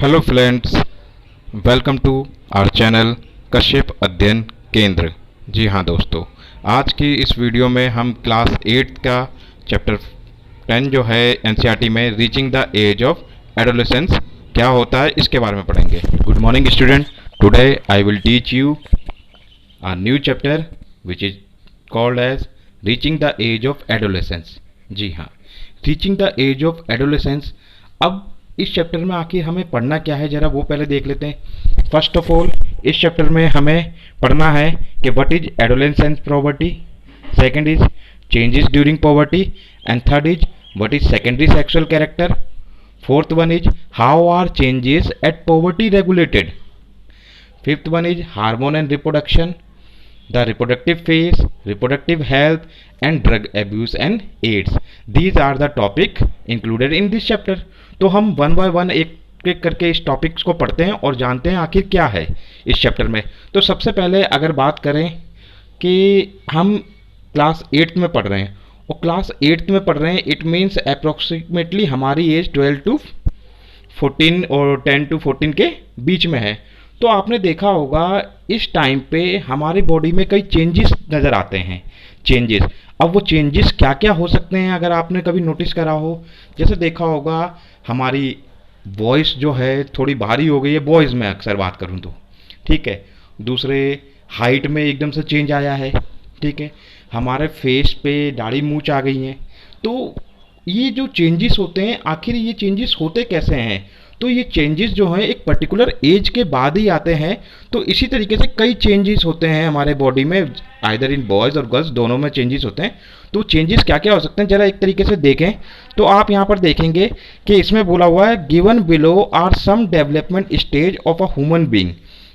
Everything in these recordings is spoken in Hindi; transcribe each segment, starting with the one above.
Hello friends, welcome to our channel Kashyap Adhyayan Kendra. जी हाँ दोस्तों, आज की इस वीडियो में हम क्लास 8 का चैप्टर 10 जो है एनसीईआरटी में reaching the age of adolescence क्या होता है इसके बारे में पढ़ेंगे। Good morning student, today I will teach you a new chapter which is called as reaching the age of adolescence। जी हाँ, reaching the age of adolescence. अब इस चैप्टर में आखिर हमें पढ़ना क्या है, जरा वो पहले देख लेते हैं। फर्स्ट ऑफ ऑल इस चैप्टर में हमें पढ़ना है कि what is adolescence puberty, second is changes during puberty, and third is what is secondary sexual character, fourth one is how are changes at puberty regulated, fifth one is hormone and reproduction, the reproductive phase, reproductive health, and drug abuse and AIDS. These are the topic included in this chapter। तो हम वन बाय वन एक एक करके इस टॉपिक्स को पढ़ते हैं और जानते हैं आखिर क्या है इस चैप्टर में। तो सबसे पहले अगर बात करें कि हम क्लास 8 में पढ़ रहे हैं और क्लास 8 में पढ़ रहे हैं, इट मीन्स अप्रोक्सीमेटली हमारी एज 12 टू 14 और 10 टू 14 के बीच में है। तो आपने देखा होगा इस टाइम पे हमारी बॉडी में कई चेंजेस नज़र आते हैं। चेंजेस, अब वो चेंजेस क्या क्या हो सकते हैं अगर आपने कभी नोटिस करा हो, जैसे देखा होगा हमारी वॉइस जो है थोड़ी भारी हो गई है, बॉयज़ में अक्सर बात करूँ तो, ठीक है। दूसरे, हाइट में एकदम से चेंज आया है, ठीक है। हमारे फेस पे दाढ़ी मूंछ आ गई हैं। तो ये जो चेंजेस होते हैं, आखिर ये चेंजेस होते कैसे हैं? तो ये चेंजेस जो हैं एक पर्टिकुलर एज के बाद ही आते हैं। तो इसी तरीके से कई चेंजेस होते हैं हमारे बॉडी में, आइदर इन बॉयज़ और गर्ल्स दोनों में चेंजेस होते हैं। तो चेंजेस क्या क्या हो सकते हैं जरा एक तरीके से देखें तो आप यहाँ पर देखेंगे कि इसमें बोला हुआ है given below are some development stage of a human being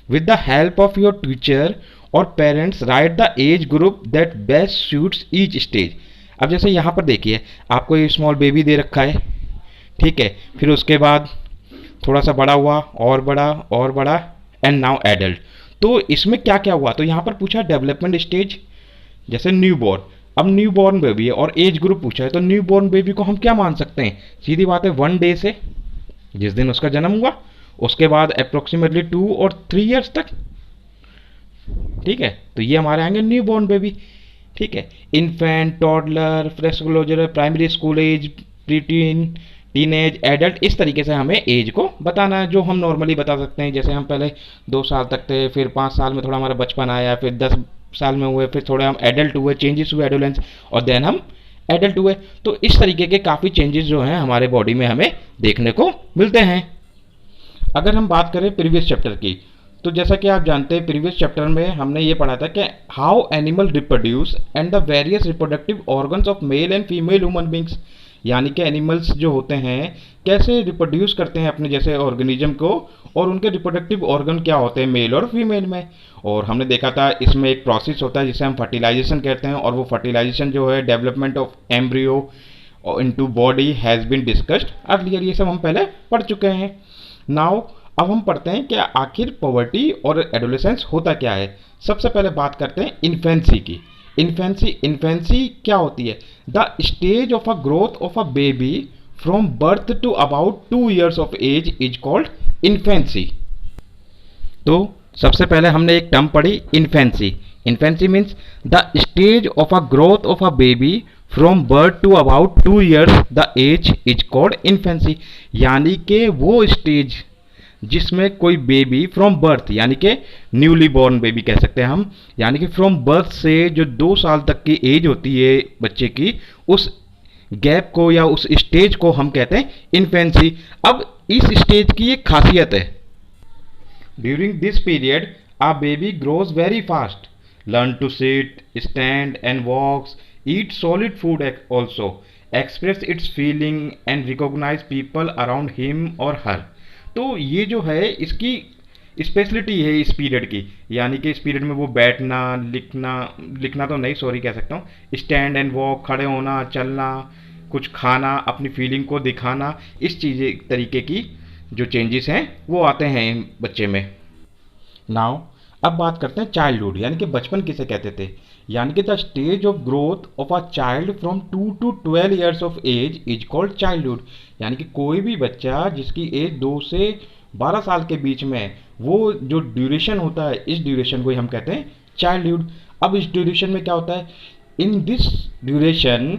with the help of your teacher और parents write the age group that best suits each stage. अब जैसे यहाँ पर देखिए आपको ये स्मॉल बेबी दे रखा है, ठीक है। फिर उसके बाद थोड़ा सा बड़ा हुआ और बड़ा एंड नाउ एडल्ट। तो इसमें क्या क्या हुआ, तो यहाँ पर पूछा डेवलपमेंट स्टेज, जैसे न्यू बॉर्न। अब न्यू बॉर्न बेबी है और एज ग्रुप पूछा है, तो न्यू बॉर्न बेबी को हम क्या मान सकते हैं? सीधी बात है 1 डे से, जिस दिन उसका जन्म हुआ, उसके बाद अप्रोक्सीमेटली 2 और 3 ईयर्स तक, ठीक है। तो ये हमारे आएंगे न्यू बॉर्न बेबी, ठीक है। Infant, toddler, preschooler, primary school age, preteen, teenage, adult, इस तरीके से हमें एज को बताना है जो हम नॉर्मली बता सकते हैं। जैसे हम पहले 2 साल तक थे, फिर 5 साल में थोड़ा हमारा बचपन आया, फिर 10 साल में हुए, फिर थोड़े हम एडल्ट हुए, चेंजेस हुए एडोलेंस, और देन हम एडल्ट हुए। तो इस तरीके के काफ़ी चेंजेस जो हैं हमारे बॉडी में हमें देखने को मिलते हैं। अगर हम बात करें प्रीवियस चैप्टर की, तो जैसा कि आप जानते हैं प्रीवियस चैप्टर में हमने ये पढ़ा था कि how animal reproduce and the various reproductive organs of male and female human beings, यानी कि एनिमल्स जो होते हैं कैसे रिप्रोड्यूस करते हैं अपने जैसे ऑर्गेनिज्म को, और उनके रिप्रोडक्टिव ऑर्गन क्या होते हैं मेल और फीमेल में। और हमने देखा था इसमें एक प्रोसेस होता है जिसे हम फर्टिलाइजेशन कहते हैं, और वो फर्टिलाइजेशन जो है development of embryo into body has been discussed earlier. ये सब हम पहले पढ़ चुके हैं। नाउ अब हम पढ़ते हैं कि आखिर पॉवर्टी और एडोलेसेंस होता क्या है। सबसे पहले बात करते हैं इन्फेंसी की। इन्फेंसी क्या होती है? The stage of a growth of a baby from birth to about 2 years of age is called infancy. तो सबसे पहले हमने एक टर्म पढ़ी infancy. Infancy means the stage of a growth of a baby from birth to about 2 years the age is called infancy, यानी कि वो स्टेज जिसमें कोई बेबी फ्रॉम बर्थ, यानी कि न्यूली बॉर्न बेबी कह सकते हैं हम, यानी कि फ्रॉम बर्थ से जो 2 साल तक की एज होती है बच्चे की, उस गैप को या उस स्टेज को हम कहते हैं इन्फेंसी। अब इस स्टेज की एक खासियत है, during this period a baby grows very fast, learn to sit, stand and walks, eat solid food also, express its feeling and recognise people around him और हर। तो ये जो है इसकी स्पेशलिटी है इस पीरियड की, यानी कि इस पीरियड में वो बैठना, लिखना तो नहीं सॉरी कह सकता हूँ, स्टैंड एंड वॉक, खड़े होना, चलना, कुछ खाना, अपनी फीलिंग को दिखाना, इस चीज़ तरीके की जो चेंजेस हैं वो आते हैं बच्चे में। नाउ अब बात करते हैं चाइल्डहुड, यानी कि बचपन किसे कहते थे, यानी कि the stage of growth of a child from 2 to 12 years of age is called childhood, यानी कि कोई भी बच्चा जिसकी एज 2 से 12 साल के बीच में वो जो ड्यूरेशन होता है, इस ड्यूरेशन को ही हम कहते हैं चाइल्डहुड। अब इस ड्यूरेशन में क्या होता है, इन दिस ड्यूरेशन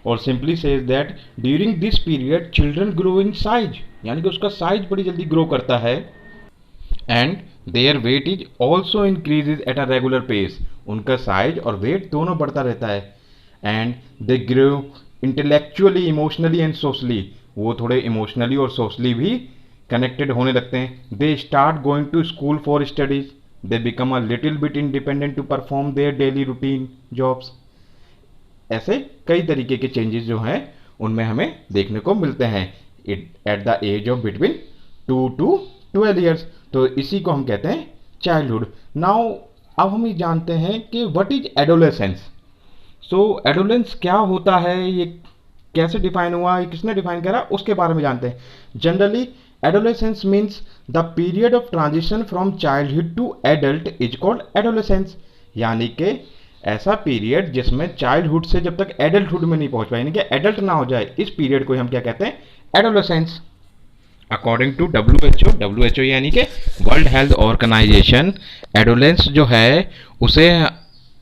और simply says that during this period children grow in size, यानी कि उसका साइज बड़ी जल्दी ग्रो करता है, and their weight is also increases at a regular pace, उनका साइज और वेट दोनों बढ़ता रहता है, and they grow intellectually, emotionally and socially, वो थोड़े इमोशनली और सोशली भी कनेक्टेड होने लगते हैं। They start going to school for studies, they become a little bit independent to perform their daily routine jobs. ऐसे कई तरीके के चेंजेस जो हैं उनमें हमें देखने को मिलते हैं at the age of between 2 to 12 years. तो इसी को हम कहते हैं चाइल्डहुड। नाउ अब हम ये जानते हैं कि what is adolescence. So adolescence क्या होता है, ये कैसे डिफाइन हुआ, ये किसने डिफाइन करा, उसके बारे में जानते हैं। Generally adolescence means the period of transition from childhood to adult is called adolescence, यानी कि ऐसा पीरियड जिसमें चाइल्डहुड से जब तक एडल्टहुड में नहीं पहुंच पाए, यानी कि एडल्ट ना हो जाए, इस पीरियड को हम क्या कहते हैं, एडोलेसेंस। अकॉर्डिंग टू WHO यानी कि वर्ल्ड हेल्थ ऑर्गेनाइजेशन, एडोलेंस जो है उसे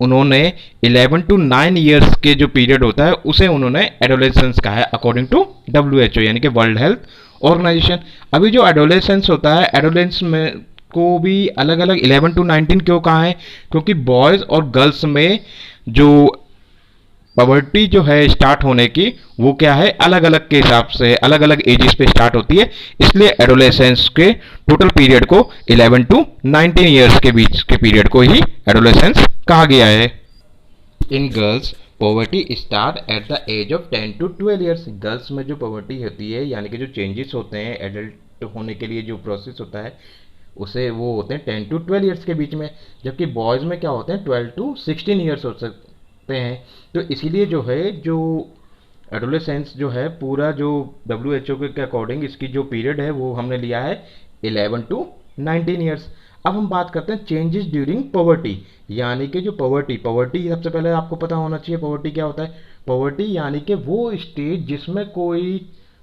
उन्होंने 11 to 9 ईयर्स के जो पीरियड होता है उसे उन्होंने एडोलेसेंस कहा है, अकॉर्डिंग टू WHO यानी कि वर्ल्ड हेल्थ ऑर्गेनाइजेशन। अभी जो एडोलेसेंस होता है, एडोलेंस में को भी अलग अलग 11 to 19 क्यों कहा है, क्योंकि बॉयज़ और गर्ल्स में जो पवर्टी जो है स्टार्ट होने की, वो क्या है, अलग अलग के हिसाब से अलग अलग एजेस पे स्टार्ट होती है, इसलिए एडोलेसेंस के टोटल पीरियड को 11 to 19 ईयर्स के बीच के पीरियड को ही एडोलेसेंस कहा गया है। In girls puberty start at the age of 10 to 12 years. Girls में जो पॉवर्टी होती है, यानी कि जो चेंजेस होते हैं एडल्ट होने के लिए जो प्रोसेस होता है, उसे वो होते हैं 10 to 12 ईयर्स के बीच में, जबकि बॉयज़ में क्या होते हैं 12 to 16 ईयर्स हो सकते हैं। तो इसीलिए जो है, जो एडोलेसेंस जो है पूरा, जो WHO के अकॉर्डिंग इसकी जो पीरियड है वो हमने लिया है 11 to 19 ईयर्स। अब हम बात करते हैं चेंजेस ड्यूरिंग पॉवर्टी, यानी कि जो पॉवर्टी सबसे पहले आपको पता होना चाहिए पॉवर्टी क्या होता है। पॉवर्टी यानी कि वो स्टेज जिसमें कोई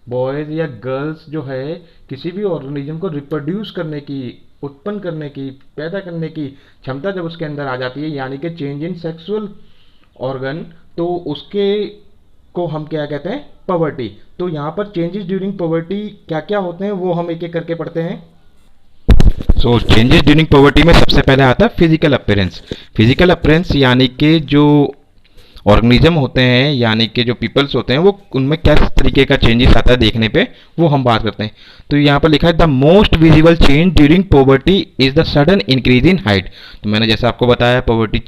बॉयज़ या गर्ल्स जो है किसी भी ऑर्गेनिज्म को रिप्रोड्यूस करने की, उत्पन्न करने की, पैदा करने की क्षमता जब उसके अंदर आ जाती है, यानी कि चेंज इन सेक्सुअल ऑर्गन, तो उसके को हम क्या कहते हैं, पॉवर्टी। तो यहाँ पर चेंजेस ड्यूरिंग पॉवर्टी क्या क्या होते हैं वो हम एक एक करके पढ़ते हैं। सो चेंजेस ड्यूरिंग पॉवर्टी में सबसे पहले आता है फिजिकल अपीयरेंस। फिजिकल अपीयरेंस यानी कि जो ऑर्गेनिज्म होते हैं, यानी कि जो पीपल्स होते हैं, वो उनमें किस तरीके का चेंजेस आता है देखने पे, वो हम बात करते हैं। तो यहाँ पर लिखा है the most visible change during poverty is the sudden increase in height. तो मैंने जैसा आपको बताया पॉवर्टी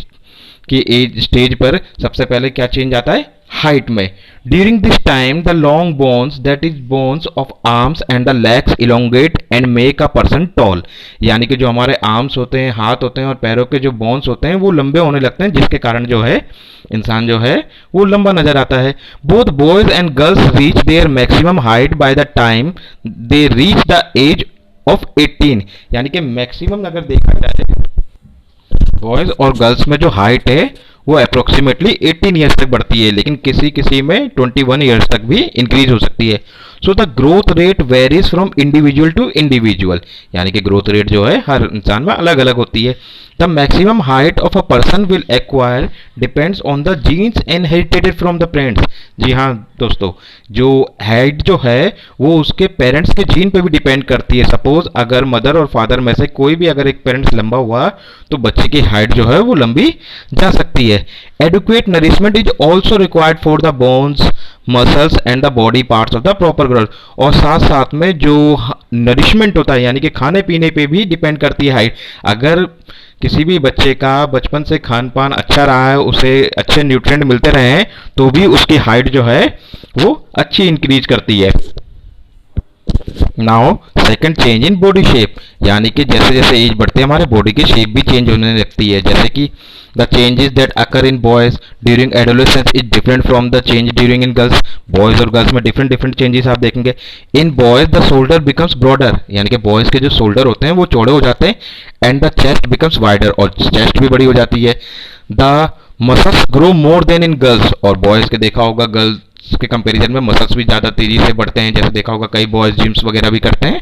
की एज स्टेज पर सबसे पहले क्या चेंज आता है, हाइट में। During this time the long bones, that is bones of arms and the legs elongate and make a person tall, यानी कि जो हमारे आर्म्स होते हैं, हाथ होते हैं और पैरों के जो बोन्स होते हैं वो लंबे होने लगते हैं, जिसके कारण जो है इंसान जो है वो लंबा नजर आता है। Both boys and girls reach their maximum height by the time they reach the age of 18, यानी कि मैक्सिमम अगर देखा जाए बॉयज और गर्ल्स में जो हाइट है वो अप्रोक्सीमेटली 18 ईयर्स तक बढ़ती है, लेकिन किसी किसी में 21 ईयर्स तक भी इंक्रीज हो सकती है। So the growth rate varies from individual to individual, यानी कि ग्रोथ रेट जो है हर इंसान में अलग अलग होती है। The maximum height of a person will acquire depends on the genes inherited from the parents. जी हाँ दोस्तों, जो हाइट जो है वो उसके पेरेंट्स के जीन पे भी डिपेंड करती है। सपोज अगर मदर और फादर में से कोई भी अगर एक पेरेंट्स लंबा हुआ तो बच्चे की हाइट जो है वो लंबी जा सकती है। Adequate nourishment is also required for the bones, muscles and the body parts of the proper growth, और साथ साथ में जो नरिशमेंट होता है, यानी कि खाने पीने पे भी डिपेंड करती है हाइट। अगर किसी भी बच्चे का बचपन से खान पान अच्छा रहा है, उसे अच्छे न्यूट्रिएंट मिलते रहे हैं, तो भी उसकी हाइट जो है वो अच्छी इंक्रीज करती है। Now second change in body shape, यानी कि जैसे जैसे एज बढ़ती है हमारे बॉडी की शेप भी चेंज होने लगती है। जैसे कि the changes that occur in boys during adolescence is different from the change during in girls. Boys और गर्ल्स में डिफरेंट डिफरेंट चेंजेस आप देखेंगे। In boys the shoulder becomes broader, यानी कि बॉयज के जो शोल्डर होते हैं वो चौड़े हो जाते हैं, and the chest becomes wider, और चेस्ट भी बड़ी हो जाती है। The muscles grow more then in girls, और बॉयज के देखा होगा गर्ल्स के कंपैरिजन में मसल्स भी ज़्यादा तेजी से बढ़ते हैं, जैसे देखा होगा कई बॉयज जिम्स वगैरह भी करते हैं,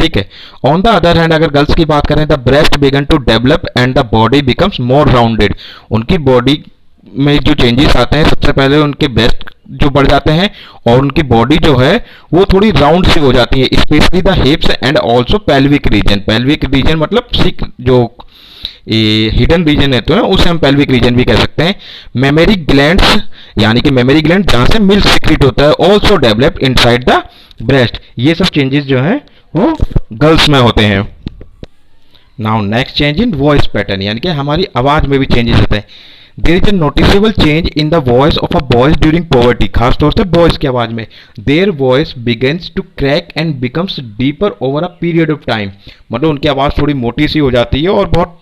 ठीक है। ऑन द अदर हैंड अगर गर्ल्स की बात करें, the breast begin to develop and the body becomes more rounded. उनकी बॉडी में जो चेंजेस आते हैं, सबसे पहले उनके ब्रेस्ट जो बढ़ जाते हैं और उनकी बॉडी जो है वो थोड़ी राउंड सी हो जाती है, specially the हिप्स and also pelvic region. Pelvic region मतलब सीक जो हिडन रीजन है, तो उसे हम पेल्विक रीजन भी कह सकते हैं। मेमरी ग्लैंड्स यानी कि मेमरी ग्लैंड जहां से मिल्क सीक्रेट होता है, also develop inside the breast. ये सब चेंजेस जो हैं वो गर्ल्स में होते हैं। Now next change in voice pattern, यानी कि हमारी आवाज में भी चेंजेस होते हैं। There is a noticeable change in the voice of a boys during poverty, खासतौर से बॉयज की आवाज में। Their voice begins to crack and becomes deeper over a period of time, मतलब उनकी आवाज थोड़ी मोटी सी हो जाती है और बहुत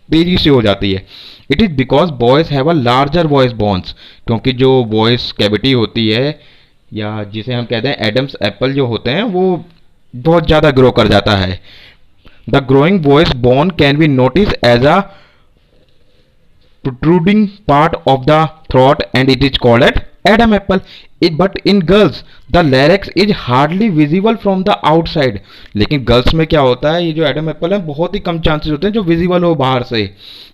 तेजी से हो जाती है। It is because boys have a larger voice bones, क्योंकि जो वॉइस कैविटी होती है या जिसे हम कहते हैं एडम्स एप्पल जो होते हैं, वो बहुत ज़्यादा ग्रो कर जाता है। The growing voice bone can be notice as a protruding part of the throat and it is called as Adam apple. But in girls the larynx is hardly visible from the outside. लेकिन गर्ल्स में क्या होता है, ये जो एडम एप्पल है बहुत ही कम चांसेस होते हैं जो विजिबल हो बाहर से,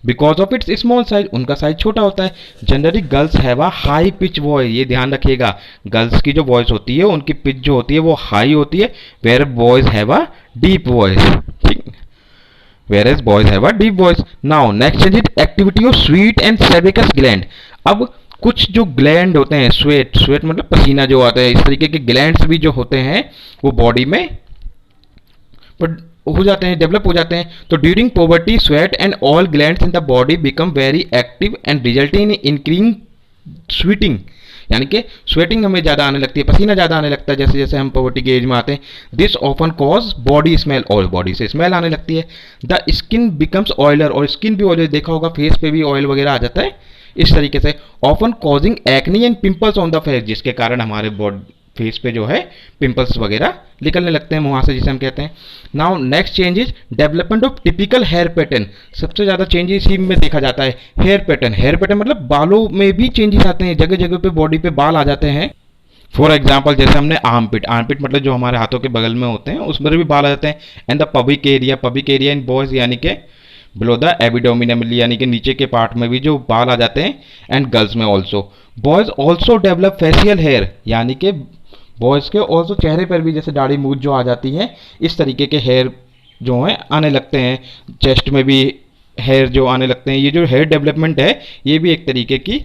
because of its small size, उनका साइज छोटा होता है। Generally girls have a high pitch voice, ये ध्यान रखिएगा, गर्ल्स की जो वॉइस होती है उनकी पिच जो होती है वो हाई होती है, where boys have a deep voice, ठीक, whereas boys have a deep voice. Now next change is activity of sweat and sebacous gland. अब कुछ जो ग्लैंड होते हैं, स्वेट मतलब पसीना जो आता है, इस तरीके के ग्लैंड्स भी जो होते हैं वो बॉडी में हो जाते हैं, डेवलप हो जाते हैं। तो during poverty sweat and all glands in the body become very active and resulting in increasing sweating, यानी कि स्वेटिंग हमें ज़्यादा आने लगती है, पसीना ज़्यादा आने लगता है जैसे जैसे हम पॉवर्टी के एज में आते हैं। This often cause body smell, और बॉडी से स्मेल आने लगती है। द स्किन बिकम्स ऑयलर, और स्किन भी ऑयलर, देखा होगा फेस पे भी ऑयल वगैरह आ जाता है इस तरीके से। Often causing acne and pimples on the face, जिसके कारण हमारे बॉडी फेस पे जो है पिंपल्स वगैरह निकलने लगते हैं मुंह से, जिसे हम कहते हैं। Now next change is development of typical hair pattern. सबसे ज़्यादा चेंज इसी में देखा जाता है, हेयर पैटर्न। हेयर पैटर्न मतलब बालों में भी चेंजेस आते हैं, जगह जगह पे बॉडी पे बाल आ जाते हैं। फॉर एग्जाम्पल जैसे हमने आर्मपिट मतलब जो हमारे हाथों के बगल में होते हैं उसमें भी बाल आ जाते हैं। And the pubic area in boys यानी कि बिलो द एबिडोमिनल यानी कि नीचे के पार्ट में भी जो बाल आ जाते हैं। एंड गर्ल्स में also boys also develop facial hair, यानी कि बॉयज़ के ऑल्सो चेहरे पर भी जैसे दाढ़ी मूछ जो आ जाती है, इस तरीके के हेयर जो हैं आने लगते हैं। चेस्ट में भी हेयर जो आने लगते हैं। ये जो हेयर डेवलपमेंट है ये भी एक तरीके की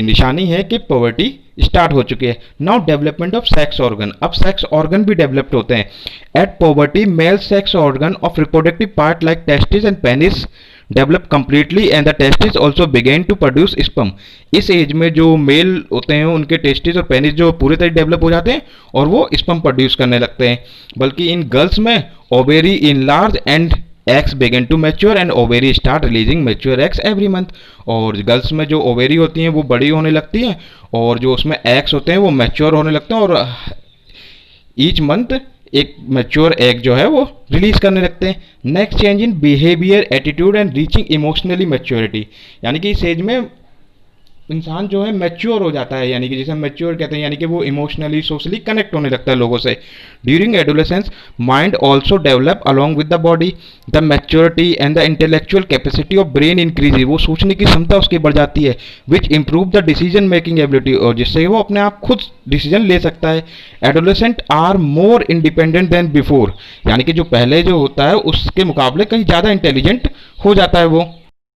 निशानी है कि पॉवर्टी स्टार्ट हो चुकी है। Now development of sex organ, अब सेक्स ऑर्गन भी डेवलप्ड होते हैं। At puberty male sex organ of reproductive part like testis and penis develop completely and the testis also begin to produce sperm. इस एज में जो मेल होते हैं उनके टेस्टिस और पेनिस जो पूरे तरह डेवलप हो जाते हैं और वो स्पर्म प्रोड्यूस करने लगते हैं। बल्कि इन गर्ल्स में ovary in large and eggs begin to mature and ovary start releasing mature eggs every month। और गर्ल्स में जो ओवेरी होती हैं वो बड़ी होने लगती हैं और जो उसमें एग्स होते हैं वो मैच्योर होने लगते हैं और ईच मंथ एक मैच्योर एग जो है वो रिलीज करने लगते हैं। Next change in behaviour attitude and reaching emotionally maturity, यानी कि इस एज में इंसान जो है मैच्योर हो जाता है, यानी कि जिसे हम मैच्योर कहते हैं, यानी कि वो इमोशनली सोशली कनेक्ट होने लगता है लोगों से। During adolescence mind also develop along with the body, the maturity and the intellectual capacity of brain increase, वो सोचने की क्षमता उसकी बढ़ जाती है। Which improve the decision making ability, और जिससे वो अपने आप खुद डिसीजन ले सकता है। Adolescent are more independent than before, यानी कि जो पहले जो होता है उसके मुकाबले कहीं ज़्यादा इंटेलिजेंट हो जाता है वो।